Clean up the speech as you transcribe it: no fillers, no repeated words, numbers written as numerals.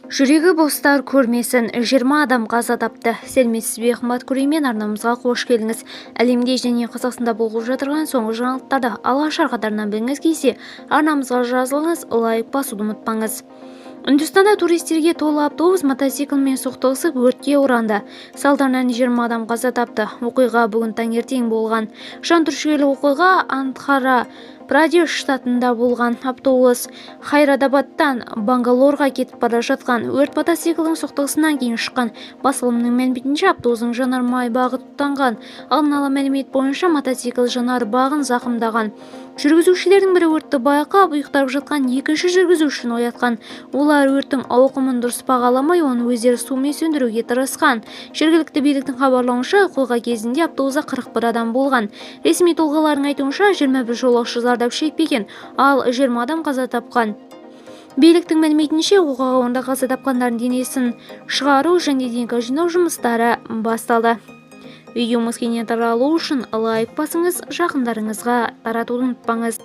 Жүрегі бостар көрмесін, 20 адам қаза тапты. Сәлеметсіз бе, қымбат көрермен, арнамызға қош келдіңіз. Әлемде және Қазақстанда болып жатырған соңғы жаңалықтарды алғашарқадарынан біліңіз келсе, арнамызға жазылыңыз, лайк басуды ұмытпаңыз. Үндістанда туристерге толы автобус мотоциклмен соқтығысып өртке оранды. Салдарынан 20 адам қаза тапты. Оқиға бүгін таңертең болған. Жантүршігерлік оқиға Андхра Прадеш штатында болған. Автобус Хайрадабадтан Бангалорға кетіп бара жатқан. Өрт мотоциклдің соқтығысынан кейін шыққан. Басылымның мәліметінше автобустың жанармай бағы тұтанған. Алдын ала мәлімет бойынша мотоцикл жанар бағын зақымдаған. Жүргізушілердің бірі өртті байқап, ұйықтап жатқан екінші жүргізушіні оятқан. Олар өрттің ауқымын дұрыс бағаламай, оны өздері сумен сөндіруге тырысқан. Жергілікті биліктің хабарлауынша, оқиға кезінде автобуста 41 адам болған. Ресми тұлғалардың айтуынша 21 жолаушы зардап шекпеген, ал 20 адам қаза тапқан. Биліктің мәліметінше, оқиға орнында қаза тапқандардың денесін шығару және денег жинау жұмыстары басталды. Видеомыз кеңінен таралу үшін лайк басыңыз, жақындарыңызға таратуды ұмытпаңыз.